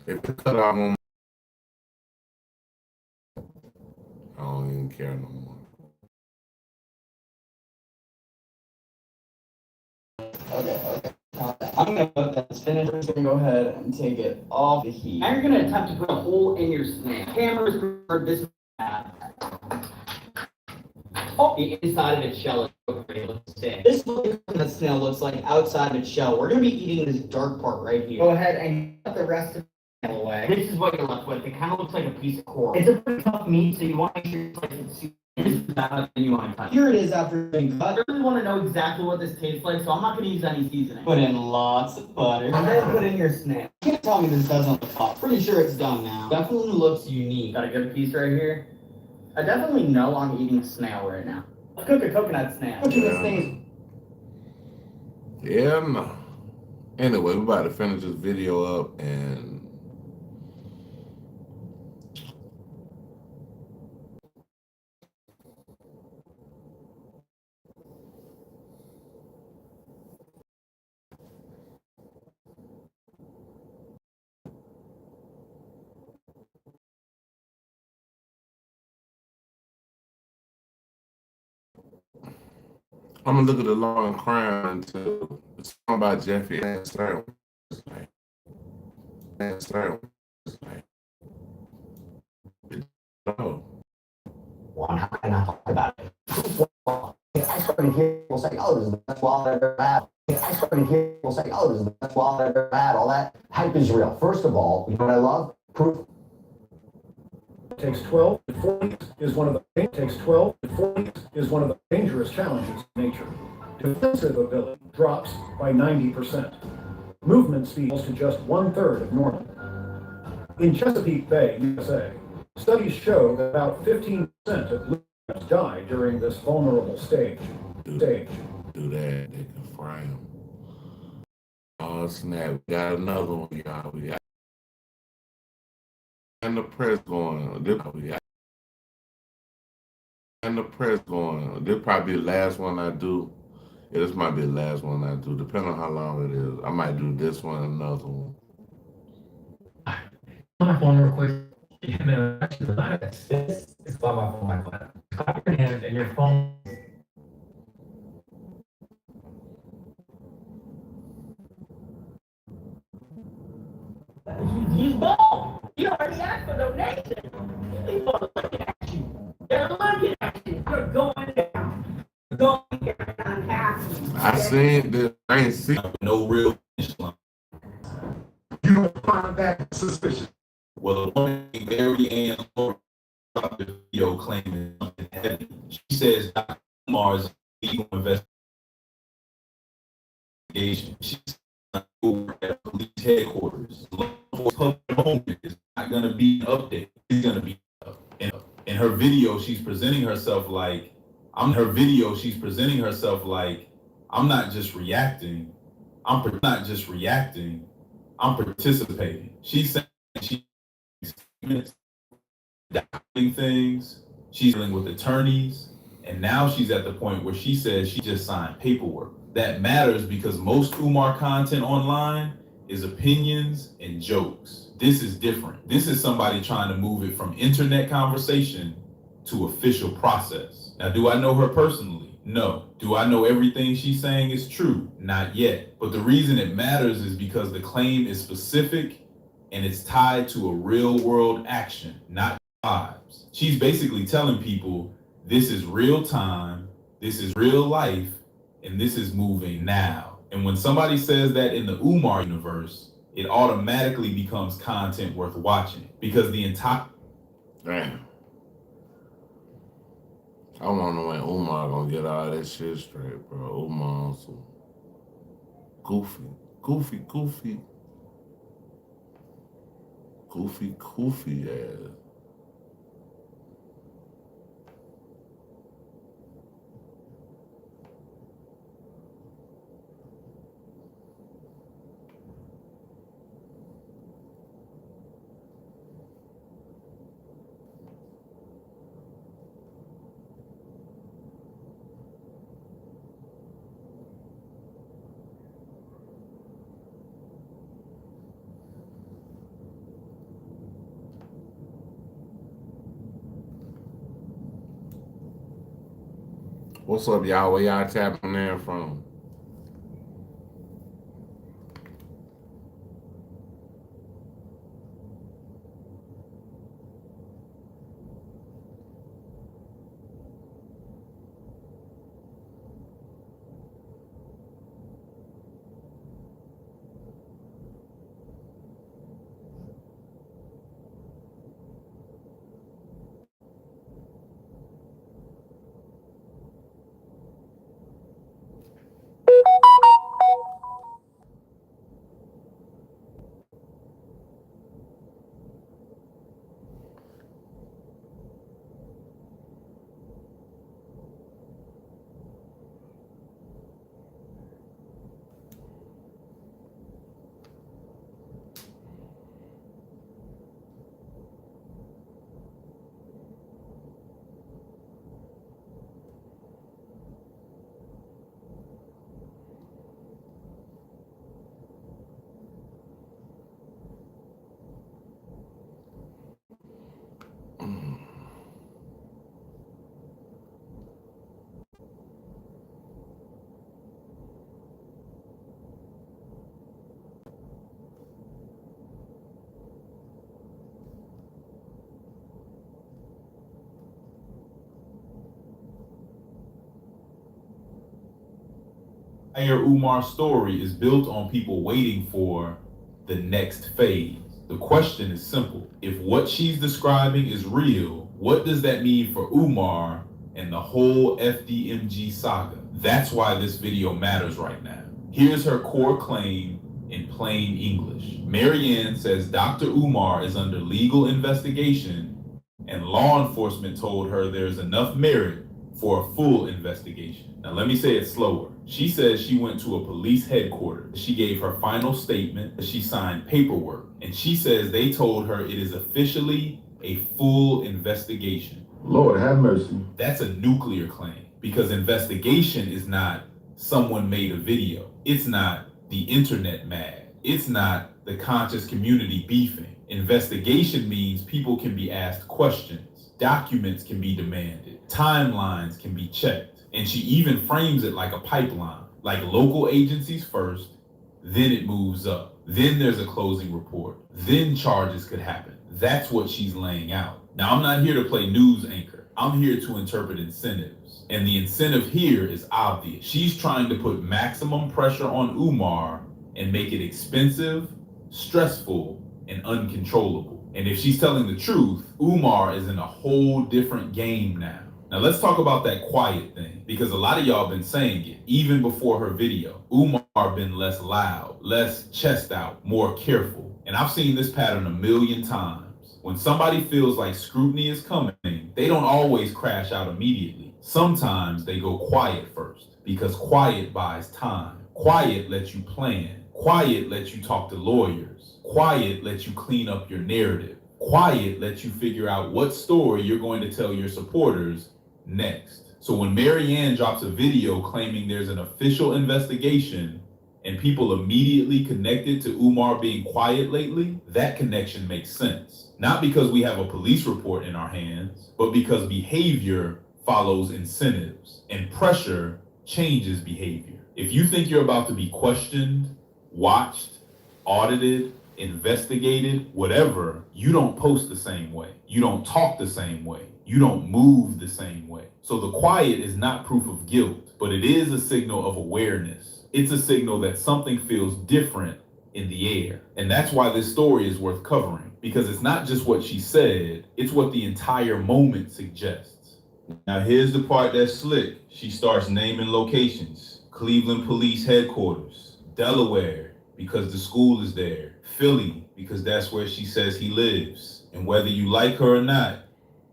If they cut out one, I don't even care no more. Okay, okay. I'm gonna let that finish. We're gonna go ahead and take it off the heat. Now you're gonna attempt to put a hole in your snail. Cameras for this. Oh, the inside of its shell is real sick. This is what the snail looks like outside of its shell. We're gonna be eating this dark part right here. Go ahead and cut the rest of the snail away. This is what you're left with. It kind of looks like a piece of coral. It's a pretty tough meat, so you want to make sure it's like it's super. This is not you want to cut. Here it is after being cut. I really want to know exactly what this tastes like, so I'm not going to use any seasoning. Put in lots of butter. And then put in your snail. You can't tell me this doesn't look hot. Pretty sure it's done now. Definitely looks unique. Got a good piece right here. I definitely know I'm eating snail right now. Let's cook a coconut snail. Cooking this thing. Yeah, no. Anyway, we're about to finish this video up and I'm gonna look at the Long Crown too. It's song by Jeffy Ansler. Oh. One, how can I talk about it? I started hearing people say, oh, this is the best wallet I've ever had. I started hearing people say, oh, this is the best wallet I've ever had. All that hype is real. First of all, you know what I love? Proof. Takes 12 to 40 is one of the takes 12 to 40 is one of the dangerous challenges in nature. Defensive ability drops by 90%. Movement speed falls to just 1/3 of normal. In Chesapeake Bay, USA, studies show that about 15% of blue crabs die during this vulnerable stage. Do that, they can fry them. Oh snap! We got another one, y'all. We got and the press going. And the press going. This probably be the last one I do. Yeah, this might be the last one I do, depending on how long it is. I might do this one and another one. On my phone real quick. Yeah, man, actually, it's by my phone, my phone. Clap your hands and your phone. He's bald. You already asked for donation. People are looking at you. They're looking at you. You're going down. Going down. I'm happy. I seen this. I ain't seen no real finish line. You don't find that suspicious? Well, the woman, Mary Ann Laura, dropped the video claiming something heavy. She says Dr. Umar's legal investigation. She's not over at police headquarters. Public is not going to be an update. It's going to be in her video. She's presenting herself like I'm not just reacting. I'm not just reacting. I'm participating. She's saying she's doing things. She's dealing with attorneys, and now she's at the point where she says she just signed paperwork. That matters because most Umar content online is opinions and jokes. This is different. This is somebody trying to move it from internet conversation to official process. Now, do I know her personally? No. Do I know everything she's saying is true? Not yet. But the reason it matters is because the claim is specific and it's tied to a real world action, not vibes. She's basically telling people this is real time, this is real life, and this is moving now. And when somebody says that in the Umar universe, it automatically becomes content worth watching because the entire. Damn. I want to know when Umar gonna get all that shit straight, bro. Umar so goofy ass. What's up, y'all? Where y'all tapping in from? Entire Umar story is built on people waiting for the next phase. The question is simple. If what she's describing is real, what does that mean for Umar and the whole FDMG saga? That's why this video matters right now. Here's her core claim in plain English. Marianne says Dr. Umar is under legal investigation and law enforcement told her there's enough merit for a full investigation. Now let me say it slower. She says she went to a police headquarters. She gave her final statement. She signed paperwork. And she says they told her it is officially a full investigation. Lord have mercy. That's a nuclear claim because investigation is not someone made a video. It's not the internet mad. It's not the conscious community beefing. Investigation means people can be asked questions. Documents can be demanded. Timelines can be checked. And she even frames it like a pipeline, like local agencies first, then it moves up. Then there's a closing report. Then charges could happen. That's what she's laying out. Now, I'm not here to play news anchor. I'm here to interpret incentives. And the incentive here is obvious. She's trying to put maximum pressure on Umar and make it expensive, stressful, and uncontrollable. And if she's telling the truth, Umar is in a whole different game now. Now let's talk about that quiet thing, because a lot of y'all been saying it, even before her video. Umar been less loud, less chest out, more careful. And I've seen this pattern a million times. When somebody feels like scrutiny is coming, they don't always crash out immediately. Sometimes they go quiet first, because quiet buys time. Quiet lets you plan. Quiet lets you talk to lawyers. Quiet lets you clean up your narrative. Quiet lets you figure out what story you're going to tell your supporters next. So when Marianne drops a video claiming there's an official investigation and people immediately connected to Umar being quiet lately, that connection makes sense. Not because we have a police report in our hands, but because behavior follows incentives and pressure changes behavior. If you think you're about to be questioned, watched, audited, investigated, whatever, you don't post the same way. You don't talk the same way. You don't move the same way. So the quiet is not proof of guilt, but it is a signal of awareness. It's a signal that something feels different in the air. And that's why this story is worth covering, because it's not just what she said, it's what the entire moment suggests. Now here's the part that's slick. She starts naming locations. Cleveland Police Headquarters, Delaware, because the school is there, Philly, because that's where she says he lives. And whether you like her or not,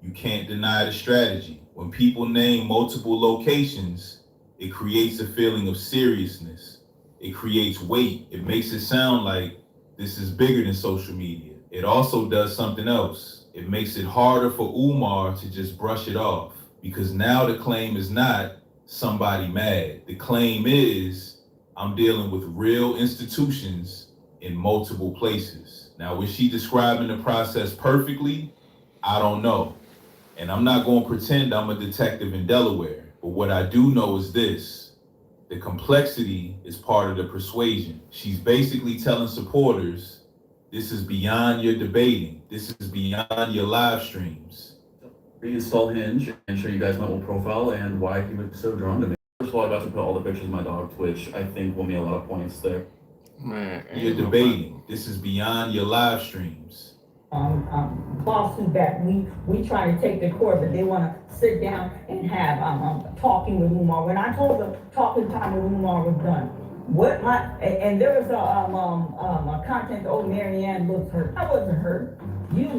you can't deny the strategy. When people name multiple locations, it creates a feeling of seriousness. It creates weight. It makes it sound like this is bigger than social media. It also does something else. It makes it harder for Umar to just brush it off, because now the claim is not somebody mad. The claim is, I'm dealing with real institutions in multiple places. Now, was she describing the process perfectly? I don't know. And I'm not going to pretend I'm a detective in Delaware. But what I do know is this: the complexity is part of the persuasion. She's basically telling supporters, this is beyond your debating. This is beyond your live streams. Reinstall Hinge and show you guys my old profile and why he was so drawn to me. First of all, I got to put all the pictures of my dog, which I think will mean a lot of points there. Man, You're debating. This is beyond your live streams. Lawsuit that we try to take to court, but they want to sit down and have talking with Umar. When I told them talking time with Umar was done, and there was a content. Oh, Marianne looks hurt. I wasn't hurt. You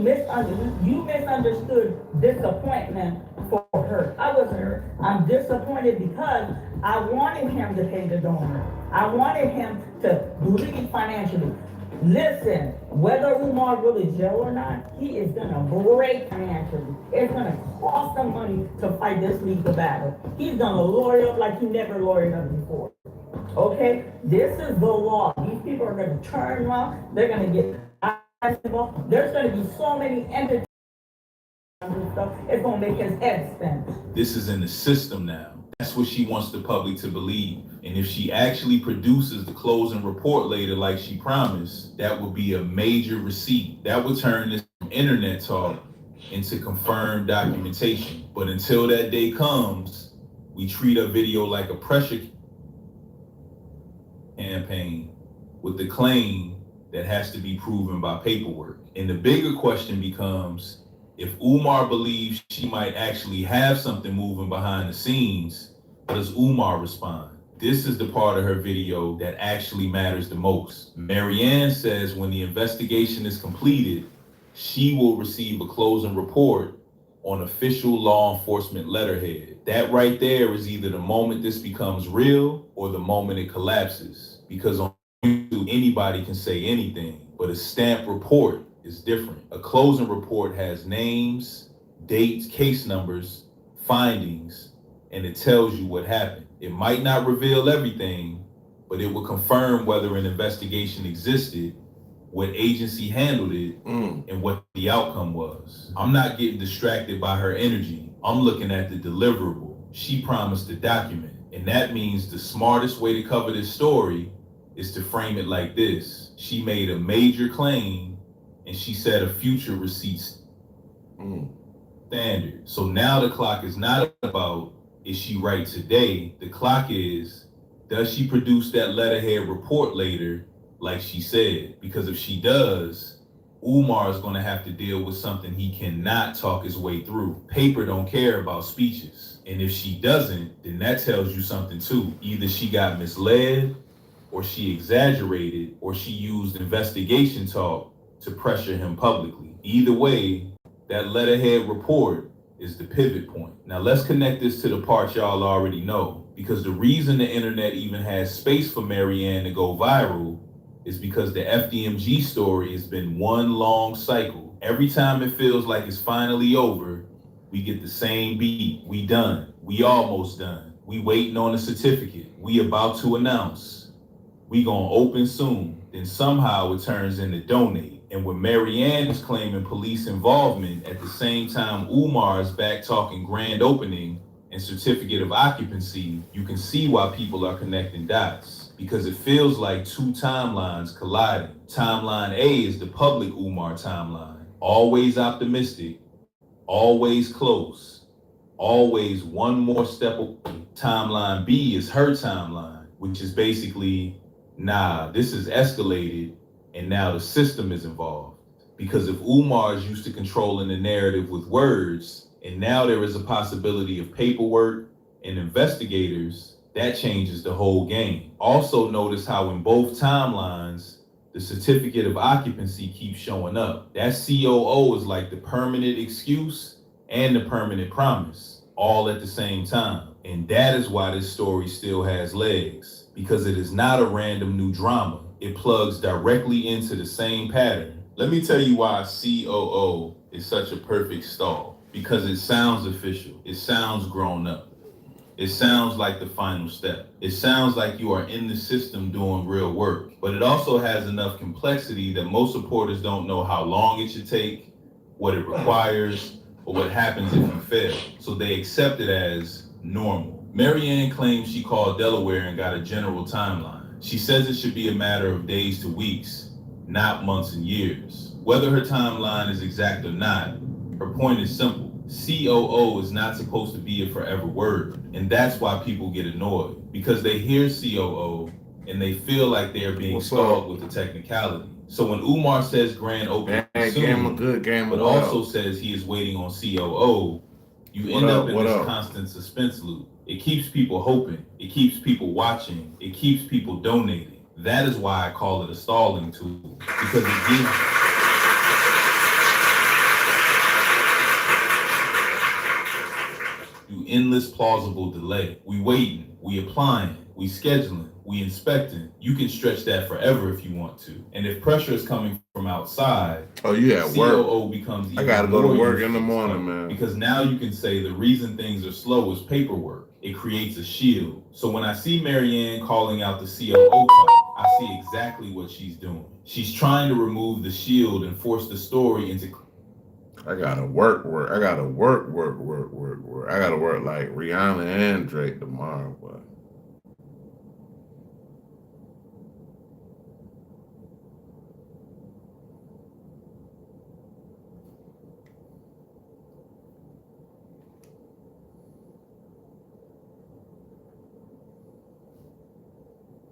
misunderstood disappointment for her. I wasn't hurt. I'm disappointed because I wanted him to pay the donor. I wanted him to lead financially. Listen, whether Umar really jail or not, he is gonna break financially. It's gonna cost him money to fight this legal battle. He's gonna lawyer up like he never lawyered up before. Okay, this is the law. These people are gonna turn around. They're gonna get. There's gonna be so many entities and stuff. It's gonna make his head spin. This is in the system now. That's what she wants the public to believe. And if she actually produces the closing report later like she promised, that would be a major receipt. That would turn this from internet talk into confirmed documentation. But until that day comes, we treat a video like a pressure campaign with the claim that has to be proven by paperwork. And the bigger question becomes, if Umar believes she might actually have something moving behind the scenes, how does Umar respond? This is the part of her video that actually matters the most. Marianne says when the investigation is completed, she will receive a closing report on official law enforcement letterhead. That right there is either the moment this becomes real or the moment it collapses. Because on YouTube, anybody can say anything, but a stamped report is different. A closing report has names, dates, case numbers, findings, and it tells you what happened. It might not reveal everything, but it will confirm whether an investigation existed, what agency handled it, and what the outcome was. I'm not getting distracted by her energy. I'm looking at the deliverable. She promised to document, and that means the smartest way to cover this story is to frame it like this. She made a major claim, and she set a future receipts standard. So now the clock is not about, is she right today? The clock is, does she produce that letterhead report later like she said? Because if she does, Umar is going to have to deal with something he cannot talk his way through. Paper don't care about speeches. And if she doesn't, then that tells you something too. Either she got misled, or she exaggerated, or she used investigation talk to pressure him publicly. Either way, that letterhead report is the pivot point. Now let's connect this to the part y'all already know, because the reason the internet even has space for Marianne to go viral is because the FDMG story has been one long cycle. Every time it feels like it's finally over, we get the same beat. We done. We almost done. We waiting on a certificate. We about to announce. We gonna open soon. Then somehow it turns into donate. And when Marianne is claiming police involvement, at the same time Umar is back talking grand opening and certificate of occupancy, you can see why people are connecting dots. Because it feels like two timelines colliding. Timeline A is the public Umar timeline. Always optimistic, always close, always one more step away. Timeline B is her timeline, which is basically, nah, this is escalated and now the system is involved. Because if Umar is used to controlling the narrative with words, and now there is a possibility of paperwork and investigators, that changes the whole game. Also notice how in both timelines, the certificate of occupancy keeps showing up. That COO is like the permanent excuse and the permanent promise, all at the same time. And that is why this story still has legs, because it is not a random new drama. It plugs directly into the same pattern. Let me tell you why COO is such a perfect stall. Because it sounds official. It sounds grown up. It sounds like the final step. It sounds like you are in the system doing real work. But it also has enough complexity that most supporters don't know how long it should take, what it requires, or what happens if you fail. So they accept it as normal. Marianne claims she called Delaware and got a general timeline. She says it should be a matter of days to weeks, not months and years. Whether her timeline is exact or not, her point is simple. COO is not supposed to be a forever word. And that's why people get annoyed, because they hear COO and they feel like they are being stalled with the technicality. So when Umar says grand opening soon, but also says he is waiting on COO, you end up in this constant suspense loop. It keeps people hoping, it keeps people watching, it keeps people donating. That is why I call it a stalling tool, because it gives you endless plausible delay. We waiting, we applying, we scheduling, we inspecting. You can stretch that forever if you want to. And if pressure is coming from outside, COO becomes even I gotta go to work in the useful morning, man. Because now you can say the reason things are slow is paperwork. It creates a shield. So when I see Marianne calling out the COO talk, I see exactly what she's doing. She's trying to remove the shield and force the story into I gotta work. I gotta work. I gotta work like Rihanna and Drake tomorrow, but.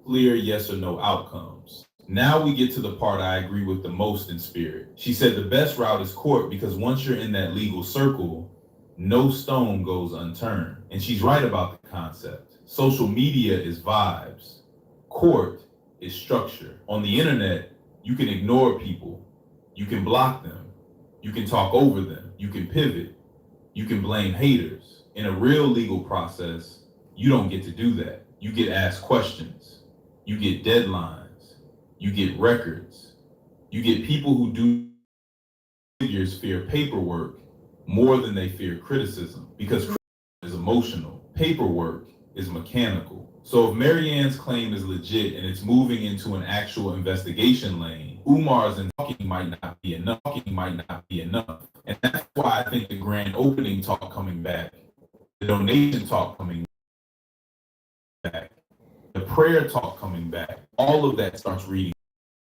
clear yes or no outcomes. Now we get to the part I agree with the most in spirit. She said the best route is court because once you're in that legal circle, no stone goes unturned. And she's right about the concept. Social media is vibes. Court is structure. On the internet, you can ignore people. You can block them. You can talk over them. You can pivot. You can blame haters. In a real legal process, you don't get to do that. You get asked questions. You get deadlines. You get records. You get people who do figures fear paperwork more than they fear criticism because criticism is emotional. Paperwork is mechanical. So if Marianne's claim is legit and it's moving into an actual investigation lane, Umar's and talking might not be enough. And that's why I think the grand opening talk coming back, the donation talk coming back, the prayer talk coming back, all of that starts reading